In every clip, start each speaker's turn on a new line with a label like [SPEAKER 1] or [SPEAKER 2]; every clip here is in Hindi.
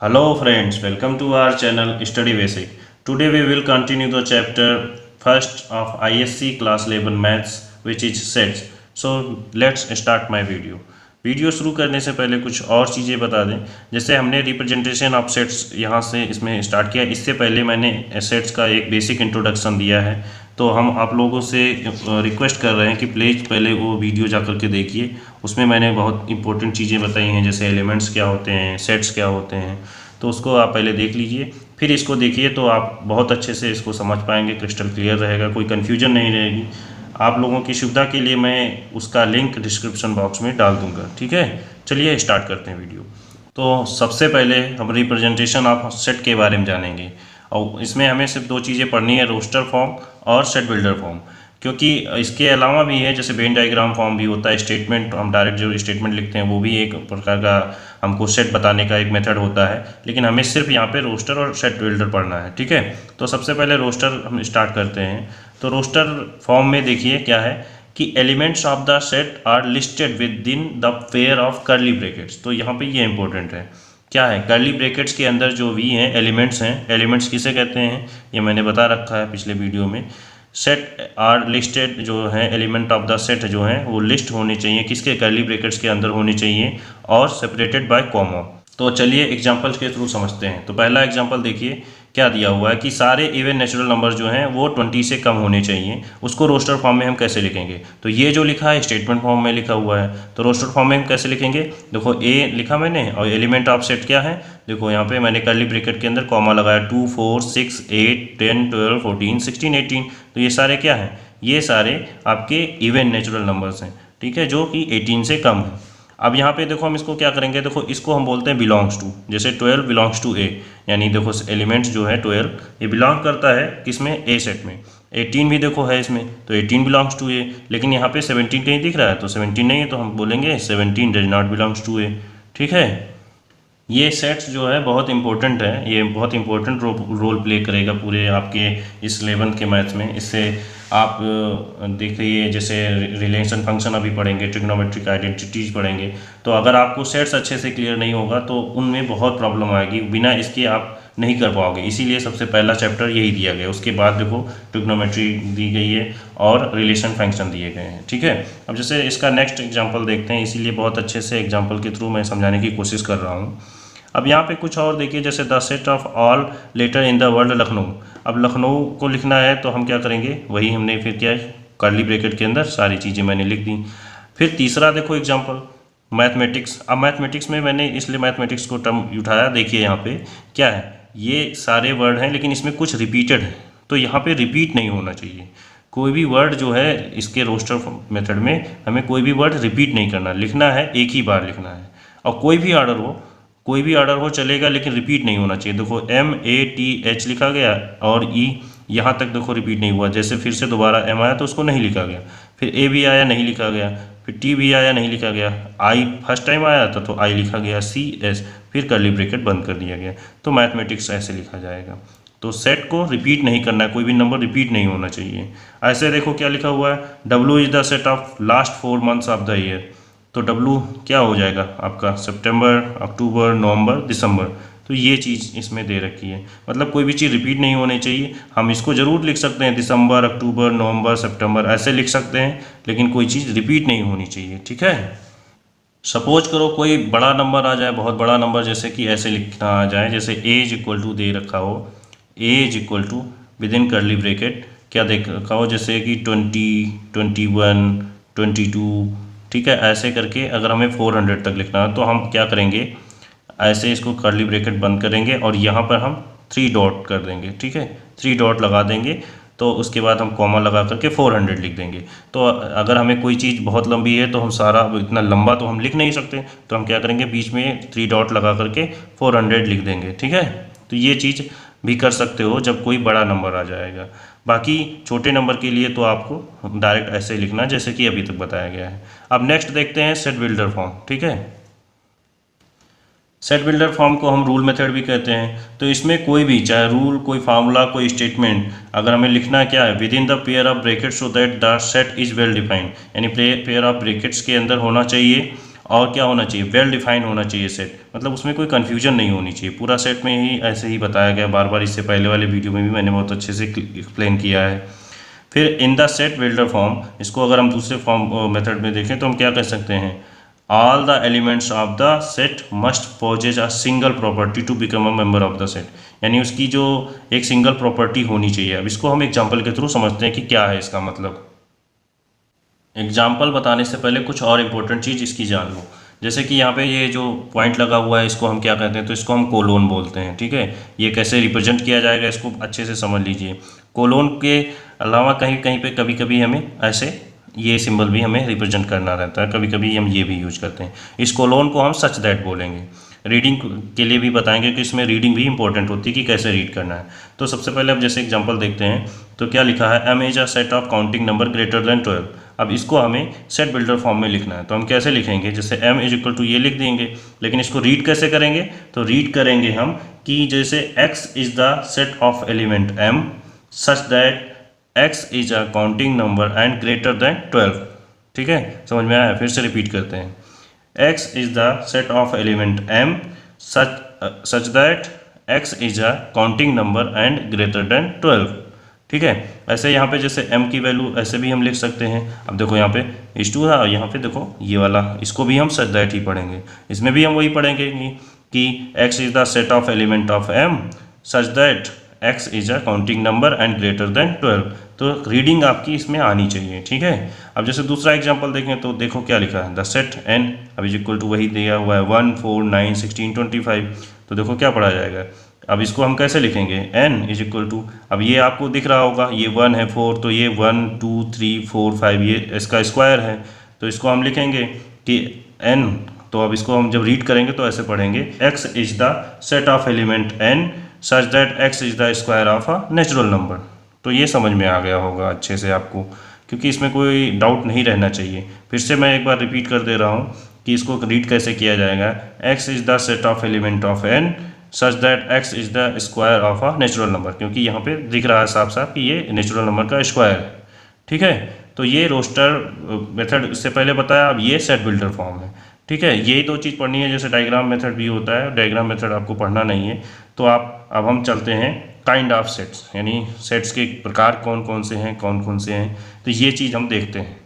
[SPEAKER 1] Hello friends, welcome to our channel Study Basic. Today we will continue the chapter first of ISC class 11 maths which is sets. So let's start my video. Video शुरू करने से पहले कुछ और चीज़ें बता दें। जैसे हमने रिप्रेजेंटेशन ऑफ सेट्स यहाँ से इसमें स्टार्ट किया, इससे पहले मैंने सेट्स का एक बेसिक इंट्रोडक्शन दिया है। तो हम आप लोगों से रिक्वेस्ट कर रहे हैं कि प्लीज़ पहले वो वीडियो जा कर के देखिए। उसमें मैंने बहुत इंपॉर्टेंट चीज़ें बताई हैं, जैसे एलिमेंट्स क्या होते हैं, सेट्स क्या होते हैं। तो उसको आप पहले देख लीजिए, फिर इसको देखिए तो आप बहुत अच्छे से इसको समझ पाएंगे, क्रिस्टल क्लियर रहेगा, कोई कन्फ्यूजन नहीं रहेगी। आप लोगों की सुविधा के लिए मैं उसका लिंक डिस्क्रिप्शन बॉक्स में डाल दूंगा। ठीक है, चलिए स्टार्ट करते हैं वीडियो। तो सबसे पहले हम रिप्रेजेंटेशन ऑफ सेट के बारे में जानेंगे, और इसमें हमें सिर्फ दो चीज़ें पढ़नी है, रोस्टर फॉर्म और सेट बिल्डर फॉर्म। क्योंकि इसके अलावा भी है, जैसे वेन डायग्राम फॉर्म भी होता है, स्टेटमेंट हम डायरेक्ट जो स्टेटमेंट लिखते हैं वो भी एक प्रकार का हमको सेट बताने का एक मेथड होता है, लेकिन हमें सिर्फ यहाँ पे रोस्टर और सेट बिल्डर पढ़ना है। ठीक है, तो सबसे पहले रोस्टर हम स्टार्ट करते हैं। तो रोस्टर फॉर्म में देखिए क्या है कि elements of the set are listed within the pair of curly brackets. तो यहाँ पे ये इंपॉर्टेंट है, क्या है, कर्ली ब्रैकेट्स के अंदर जो वी हैं, एलिमेंट्स हैं। एलिमेंट्स किसे कहते हैं ये मैंने बता रखा है पिछले वीडियो में। सेट आर लिस्टेड जो है, एलिमेंट ऑफ द सेट जो है वो लिस्ट होने चाहिए, किसके, कर्ली ब्रैकेट्स के अंदर होनी चाहिए, और सेपरेटेड बाय कॉमा। तो चलिए एग्जांपल्स के थ्रू समझते हैं। तो पहला एग्जांपल देखिए क्या दिया हुआ है कि सारे इवन नेचुरल नंबर जो हैं वो 20 से कम होने चाहिए। उसको रोस्टर फॉर्म में हम कैसे लिखेंगे, तो ये जो लिखा है स्टेटमेंट फॉर्म में लिखा हुआ है, तो रोस्टर फॉर्म में हम कैसे लिखेंगे। देखो ए लिखा मैंने, और एलिमेंट ऑफ सेट क्या है, देखो यहाँ पे मैंने कर्ली ब्रैकेट के अंदर कॉमा लगाया, 2 4 6 8 10 12 14 16 18। तो ये सारे क्या हैं, ये सारे आपके इवन नेचुरल नंबर्स हैं। ठीक है, जो कि 18 से कम है। अब यहाँ पे देखो हम इसको क्या करेंगे, देखो इसको हम बोलते हैं बिलोंग्स टू। जैसे 12 बिलोंग्स टू ए, यानी देखो एलिमेंट्स जो है 12 ये बिलोंग करता है किसमें, ए सेट में। 18 भी देखो है इसमें, तो 18 बिलोंग्स टू ए। लेकिन यहाँ पे 17 कहीं दिख रहा है, तो 17 नहीं है, तो हम बोलेंगे 17 डज नॉट बिलोंग्स टू ए। ठीक है, ये सेट्स जो है बहुत इंपॉर्टेंट है, ये बहुत इंपॉर्टेंट रोल प्ले करेगा पूरे आपके इस 11th के मैथ्स में। इससे आप देखिए, जैसे रिलेशन फंक्शन अभी पढ़ेंगे, ट्रिग्नोमेट्रिक आइडेंटिटीज पढ़ेंगे, तो अगर आपको सेट्स अच्छे से क्लियर नहीं होगा तो उनमें बहुत प्रॉब्लम आएगी, बिना इसके आप नहीं कर पाओगे। इसीलिए सबसे पहला चैप्टर यही दिया गया। उसके बाद देखो ट्रिग्नोमेट्री दी गई है और रिलेशन फंक्शन दिए गए हैं। ठीक है, अब जैसे इसका नेक्स्ट एग्जाम्पल देखते हैं, इसीलिए बहुत अच्छे से एग्जाम्पल के थ्रू मैं समझाने की कोशिश कर रहा हूँ। अब यहाँ पे कुछ और देखिए, जैसे the set of all letter in the world Lucknow. अब लखनऊ को लिखना है तो हम क्या करेंगे, वही हमने फिर क्या है, कर्ली ब्रैकेट के अंदर सारी चीज़ें मैंने लिख दी। फिर तीसरा देखो एग्जाम्पल, मैथमेटिक्स। अब मैथमेटिक्स में मैंने इसलिए मैथमेटिक्स को टर्म उठाया, देखिए यहाँ पे क्या है, ये सारे वर्ड हैं लेकिन इसमें कुछ रिपीटेड है, तो यहाँ पे रिपीट नहीं होना चाहिए। कोई भी वर्ड जो है इसके रोस्टर मेथड में हमें कोई भी वर्ड रिपीट नहीं करना, लिखना है एक ही बार लिखना है। और कोई भी ऑर्डर हो चलेगा, लेकिन रिपीट नहीं होना चाहिए। देखो MATH लिखा गया और E यहाँ तक देखो रिपीट नहीं हुआ, जैसे फिर से दोबारा M आया तो उसको नहीं लिखा गया, फिर A भी आया नहीं लिखा गया, फिर T भी आया नहीं लिखा गया, I फर्स्ट टाइम आया था तो I लिखा गया, CS, फिर कर्ली ब्रैकेट बंद कर दिया गया। तो मैथमेटिक्स ऐसे लिखा जाएगा। तो सेट को रिपीट नहीं करना है, कोई भी नंबर रिपीट नहीं होना चाहिए। ऐसे देखो क्या लिखा हुआ है, W is the set of last 4 months of the year. तो W क्या हो जाएगा आपका, सितंबर, अक्टूबर, नवंबर, दिसंबर। तो ये चीज़ इसमें दे रखी है, मतलब कोई भी चीज़ रिपीट नहीं होनी चाहिए। हम इसको ज़रूर लिख सकते हैं, दिसंबर, अक्टूबर, नवंबर, सितंबर ऐसे लिख सकते हैं, लेकिन कोई चीज़ रिपीट नहीं होनी चाहिए। ठीक है, सपोज करो कोई बड़ा नंबर आ जाए, बहुत बड़ा नंबर, जैसे कि ऐसे लिखना आ जाए, जैसे A इज इक्वल टू दे रखा हो, A is equal to within curly bracket क्या दे रखा हो, जैसे कि 20, 21, 22। ठीक है, ऐसे करके अगर हमें 400 तक लिखना है तो हम क्या करेंगे, ऐसे इसको कर्ली ब्रैकेट बंद करेंगे और यहाँ पर हम 3 डॉट कर देंगे। ठीक है, 3 डॉट लगा देंगे, तो उसके बाद हम कॉमा लगा करके 400 लिख देंगे। तो अगर हमें कोई चीज़ बहुत लंबी है तो हम सारा इतना लंबा तो हम लिख नहीं सकते, तो हम क्या करेंगे, बीच में 3 डॉट लगा करके 400 लिख देंगे। ठीक है, तो ये चीज़ भी कर सकते हो जब कोई बड़ा नंबर आ जाएगा। बाकी छोटे नंबर के लिए तो आपको डायरेक्ट ऐसे लिखना जैसे कि अभी तक बताया गया है। अब नेक्स्ट देखते हैं सेट बिल्डर फॉर्म। ठीक है, सेट बिल्डर फॉर्म को हम रूल मेथड भी कहते हैं। तो इसमें कोई भी, चाहे रूल, कोई फार्मूला, कोई स्टेटमेंट, अगर हमें लिखना है क्या है, with in the pair of brackets so that the set is well defined, यानी पेयर ऑफ ब्रैकेट्स के अंदर होना चाहिए और क्या होना चाहिए, वेल डिफाइंड होना चाहिए सेट, मतलब उसमें कोई कन्फ्यूजन नहीं होनी चाहिए। पूरा सेट में ही ऐसे ही बताया गया बार बार, इससे पहले वाले वीडियो में भी मैंने बहुत अच्छे से एक्सप्लेन किया है। फिर in the set builder form, इसको अगर हम दूसरे फॉर्म मेथड में देखें तो हम क्या कह सकते हैं, all the elements of the set must possess a single property to become a member of the set, यानी उसकी जो एक सिंगल प्रॉपर्टी होनी चाहिए। अब इसको हम एग्जाम्पल के थ्रू समझते हैं कि क्या है इसका मतलब। एग्जाम्पल बताने से पहले कुछ और इम्पोर्टेंट चीज़ इसकी जान लो। जैसे कि यहाँ पे ये जो पॉइंट लगा हुआ है इसको हम क्या कहते हैं, तो इसको हम कोलोन बोलते हैं, ठीक है। ये कैसे रिप्रेजेंट किया जाएगा इसको अच्छे से समझ लीजिए। कोलोन के अलावा कहीं कहीं पे कभी कभी हमें ऐसे ये सिंबल भी हमें रिप्रेजेंट करना रहता है, कभी कभी हम ये भी यूज करते हैं। इस कोलोन को हम सच दैट बोलेंगे। रीडिंग के लिए भी बताएंगे कि इसमें रीडिंग भी इंपॉर्टेंट होती है कि कैसे रीड करना है। तो सबसे पहले अब जैसे एग्जांपल देखते हैं, तो क्या लिखा है, M is a set of counting number greater than 12। अब इसको हमें सेट बिल्डर फॉर्म में लिखना है, तो हम कैसे लिखेंगे, जैसे m इज इक्वल टू ये लिख देंगे, लेकिन इसको रीड कैसे करेंगे, तो रीड करेंगे हम कि जैसे x is the set of element m such that x is a counting number and greater than 12। ठीक है, समझ में आया? फिर से रिपीट करते हैं, x is the set of element m such that x is a counting number and greater than 12। ठीक है, ऐसे यहाँ पे जैसे m की वैल्यू ऐसे भी हम लिख सकते हैं। अब देखो यहाँ पे h2 है और यहाँ पे देखो ये वाला, इसको भी हम such that ही पढ़ेंगे। इसमें भी हम वही पढ़ेंगे कि x is the set of element of m such that x is a counting number and greater than 12। तो रीडिंग आपकी इसमें आनी चाहिए, ठीक है। अब जैसे दूसरा एग्जांपल देखें तो देखो क्या लिखा है, द सेट n अब इज इक्वल टू वही दिया हुआ है 1 4 9 16 25। तो देखो क्या पढ़ा जाएगा। अब इसको हम कैसे लिखेंगे, n इज इक्वल टू, अब ये आपको दिख रहा होगा ये 1 है 4, तो ये 1 2 3 4 5 ये इसका स्क्वायर है, तो इसको हम लिखेंगे कि n। तो अब इसको हम जब रीड करेंगे तो ऐसे पढ़ेंगे, x is the set of element n such that x is the square of a natural number. तो ये समझ में आ गया होगा अच्छे से आपको, क्योंकि इसमें कोई डाउट नहीं रहना चाहिए। फिर से मैं एक बार रिपीट कर दे रहा हूँ कि इसको रीड कैसे किया जाएगा, x is the set of element of n such that x is the square of a natural number, क्योंकि यहाँ पे दिख रहा है साफ साफ कि ये नेचुरल नंबर का स्क्वायर है। ठीक है, तो ये रोस्टर मेथड इससे पहले बताया, अब ये सेट बिल्डर फॉर्म है। ठीक है, यही दो चीज़ पढ़नी है, जैसे डायग्राम मेथड भी होता है, डायग्राम मेथड आपको पढ़ना नहीं है। तो अब हम चलते हैं काइंड ऑफ सेट्स, यानी सेट्स के प्रकार कौन कौन से हैं, कौन कौन से हैं, तो ये चीज़ हम देखते हैं।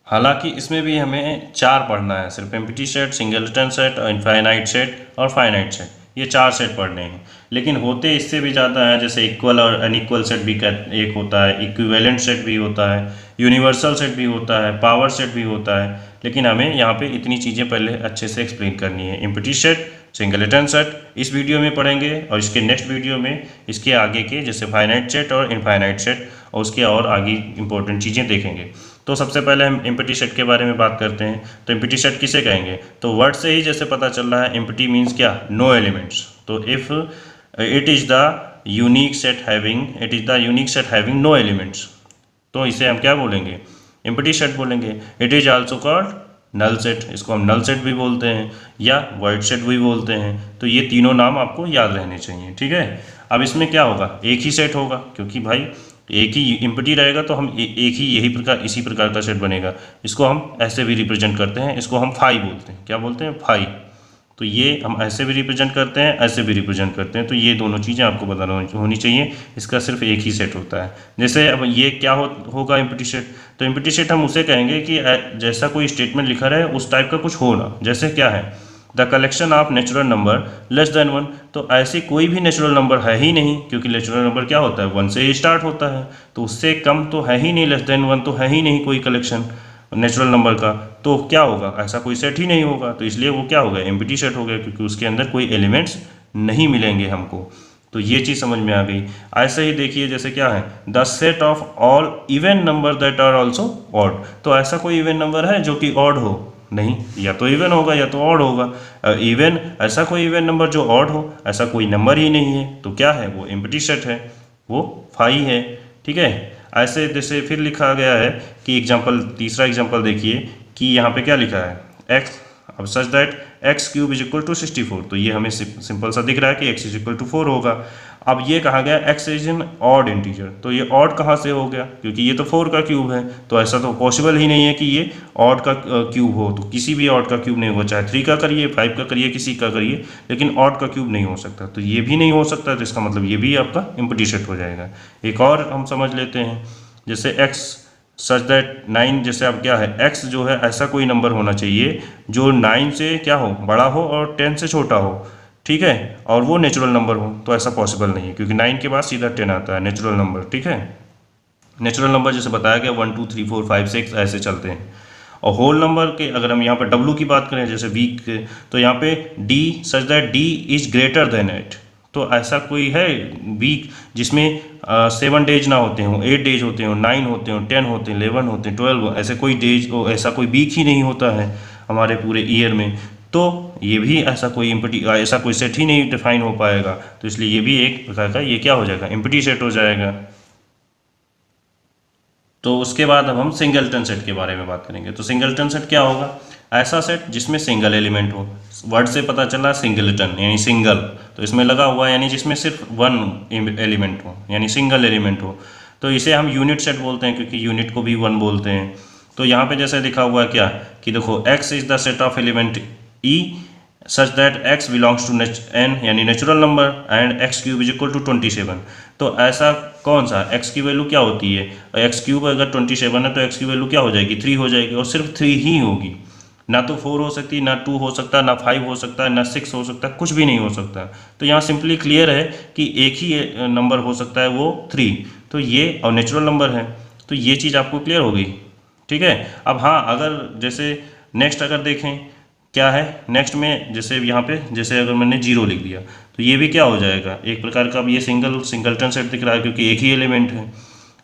[SPEAKER 1] हालांकि इसमें भी हमें 4 पढ़ना है, सिर्फ empty set, singleton set, infinite set और फाइनाइट सेट, ये 4 सेट पढ़ने हैं। लेकिन होते इससे भी ज़्यादा है, जैसे इक्वल और अनइक्वल सेट भी एक होता है, इक्विवेलेंट सेट भी होता है, यूनिवर्सल सेट भी होता है, पावर सेट भी होता है। लेकिन हमें यहाँ पे इतनी चीज़ें पहले अच्छे से एक्सप्लेन करनी है। एम्प्टी सेट, सिंगलटन सेट इस वीडियो में पढ़ेंगे, और इसके नेक्स्ट वीडियो में इसके आगे के जैसे फाइनाइट सेट और इनफाइनाइट सेट और उसके और आगे इंपॉर्टेंट चीज़ें देखेंगे। तो सबसे पहले हम एम्प्टी सेट के बारे में बात करते हैं। तो एम्प्टी सेट किसे कहेंगे, तो वर्ड से ही जैसे पता चल रहा है, एम्प्टी मीन्स क्या, नो एलिमेंट्स। तो if it is the unique set having no elements, तो इसे हम क्या बोलेंगे, एम्प्टी सेट बोलेंगे। It is also called null set, इसको हम नल सेट भी बोलते हैं या वॉइड सेट भी बोलते हैं। तो ये तीनों नाम आपको याद रहने चाहिए, ठीक है। अब इसमें क्या होगा, एक ही सेट होगा, क्योंकि भाई एक ही एम्प्टी रहेगा तो हम एक ही इसी प्रकार का सेट बनेगा। इसको हम ऐसे भी रिप्रेजेंट करते हैं, इसको हम फाई बोलते हैं। क्या बोलते हैं, फाई। तो ये हम ऐसे भी रिप्रेजेंट करते हैं, ऐसे भी रिप्रेजेंट करते हैं। तो ये दोनों चीज़ें आपको बताना होनी चाहिए, इसका सिर्फ एक ही सेट होता है। जैसे अब ये क्या होगा एम्प्टी सेट, तो एम्प्टी सेट हम उसे कहेंगे कि जैसा कोई स्टेटमेंट लिखा रहे उस टाइप का कुछ हो ना। जैसे क्या है, the collection of natural number less than 1, तो ऐसे कोई भी नेचुरल नंबर है ही नहीं, क्योंकि नेचुरल नंबर क्या होता है, 1 से ही स्टार्ट होता है। तो उससे कम तो है ही नहीं, लेस देन 1 तो है ही नहीं कोई कलेक्शन नेचुरल नंबर का। तो क्या होगा, ऐसा कोई सेट ही नहीं होगा। तो इसलिए वो क्या हो गया, एम्प्टी सेट हो गया, क्योंकि उसके अंदर कोई एलिमेंट्स नहीं मिलेंगे हमको। तो ये चीज़ समझ में आ गई। ऐसे ही देखिए, जैसे क्या है, the set of all even number that are also odd, तो ऐसा कोई इवन नंबर है जो कि ऑड हो, नहीं, या तो इवन होगा या तो ऑड होगा। इवन, ऐसा कोई इवन नंबर जो ऑड हो, ऐसा कोई नंबर ही नहीं है। तो क्या है, वो एम्प्टी सेट है, वो फाई है। ठीक है, ऐसे जैसे फिर लिखा गया है कि एग्जाम्पल, तीसरा एग्जाम्पल देखिए कि यहाँ पे क्या लिखा है, x, अब such that x³ is equal to 64। तो ये हमें सिंपल सा दिख रहा है कि x इज इक्वल टू 4 होगा। अब ये कहा गया x is an odd integer, तो ये ऑड कहाँ से हो गया, क्योंकि ये तो 4 का क्यूब है, तो ऐसा तो पॉसिबल ही नहीं है कि ये ऑड का क्यूब हो, तो किसी भी ऑड का क्यूब नहीं होगा, चाहे 3 का करिए, 5 का करिए, किसी का करिए, लेकिन ऑड का क्यूब नहीं हो सकता, तो ये भी नहीं हो सकता, तो इसका मतलब ये भी आपका एम्प्टी सेट हो जाएगा। एक और हम समझ लेते हैं, जैसे x सच दैट 9, जैसे अब क्या है, x जो है ऐसा कोई नंबर होना चाहिए जो 9 से क्या हो, बड़ा हो और 10 से छोटा हो, ठीक है, और वो नेचुरल नंबर हो, तो ऐसा पॉसिबल नहीं है, क्योंकि 9 के बाद सीधा 10 आता है नेचुरल नंबर, ठीक है। नेचुरल नंबर जैसे बताया गया 1 2 3 4 5 6 ऐसे चलते हैं। और होल नंबर के अगर हम यहाँ पर W की बात करें, जैसे वीक, तो यहाँ पे D such that D is greater than 8, तो ऐसा कोई है वीक जिसमें 7 डेज ना होते हों, 8 डेज होते हों, 9 होते हों, 10 होते हैं, 11 होते हैं, 12, ऐसे कोई डेज, ऐसा कोई वीक ही नहीं होता है हमारे पूरे ईयर में, तो ये भी ऐसा कोई सेट ही नहीं डिफाइन हो पाएगा, तो इसलिए ये भी एक प्रकार का ये क्या हो जाएगा, एम्प्टी सेट हो जाएगा। तो उसके बाद अब हम सिंगलटन सेट के बारे में बात करेंगे। तो सिंगलटन सेट क्या होगा, ऐसा सेट जिसमें सिंगल एलिमेंट हो, वर्ड से पता चला सिंगलटन यानी सिंगल, तो इसमें लगा हुआ यानी जिसमें सिर्फ वन एलिमेंट हो यानी सिंगल एलिमेंट हो, तो इसे हम यूनिट सेट बोलते हैं, क्योंकि यूनिट को भी वन बोलते हैं। तो यहाँ पे जैसे लिखा हुआ है क्या कि देखो, x is the set of element e such that x belongs to n यानी natural number and x cube is equal to 27। तो ऐसा कौन सा, x की वैल्यू क्या होती है, x क्यूब अगर 27 है तो x की वैल्यू क्या हो जाएगी, 3 हो जाएगी, और सिर्फ 3 ही होगी, ना तो 4 हो सकती, ना 2 हो सकता, ना 5 हो सकता, ना 6 हो सकता, कुछ भी नहीं हो सकता। तो यहाँ सिंपली क्लियर है कि एक ही नंबर हो सकता है, वो 3, तो ये और नेचुरल नंबर है, तो ये चीज़ आपको क्लियर हो गई, ठीक है। अब हाँ, अगर जैसे नेक्स्ट अगर देखें क्या है नेक्स्ट में, जैसे यहाँ पे जैसे अगर मैंने 0 लिख दिया, तो ये भी क्या हो जाएगा, एक प्रकार का अब ये सिंगलटन सेट दिख रहा है, क्योंकि एक ही एलिमेंट है।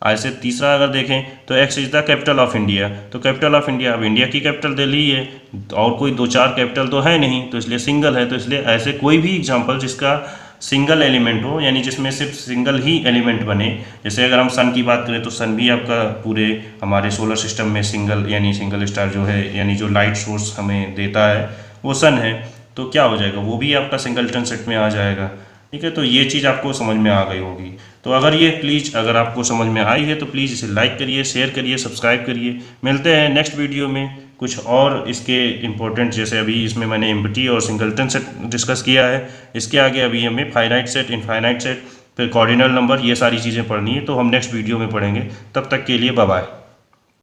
[SPEAKER 1] ऐसे तीसरा अगर देखें तो x is the capital of India, तो कैपिटल ऑफ इंडिया, अब इंडिया की कैपिटल दिल्ली है, और कोई 2 4 कैपिटल तो है नहीं, तो इसलिए सिंगल है, तो इसलिए ऐसे कोई भी एग्जाम्पल जिसका सिंगल एलिमेंट हो, यानी जिसमें सिर्फ सिंगल ही एलिमेंट बने, जैसे अगर हम सन की बात करें तो सन भी आपका पूरे हमारे सोलर सिस्टम में सिंगल यानी सिंगल स्टार जो है, यानी जो लाइट सोर्स हमें देता है वो सन है, तो क्या हो जाएगा, वो भी आपका सिंगलटन सेट में आ जाएगा, ठीक है। तो ये चीज़ आपको समझ में आ गई होगी। तो अगर ये प्लीज़ अगर आपको समझ में आई है तो प्लीज़ इसे लाइक करिए, शेयर करिए, सब्सक्राइब करिए। मिलते हैं नेक्स्ट वीडियो में कुछ और इसके इम्पोर्टेंट, जैसे अभी इसमें मैंने एम्प्टी और सिंगलटन सेट डिस्कस किया है, इसके आगे अभी हमें फाइनाइट सेट, इनफाइनाइट सेट, फिर कॉर्डिनल नंबर, ये सारी चीज़ें पढ़नी है, तो हम नेक्स्ट वीडियो में पढ़ेंगे। तब तक के लिए बाय बाय।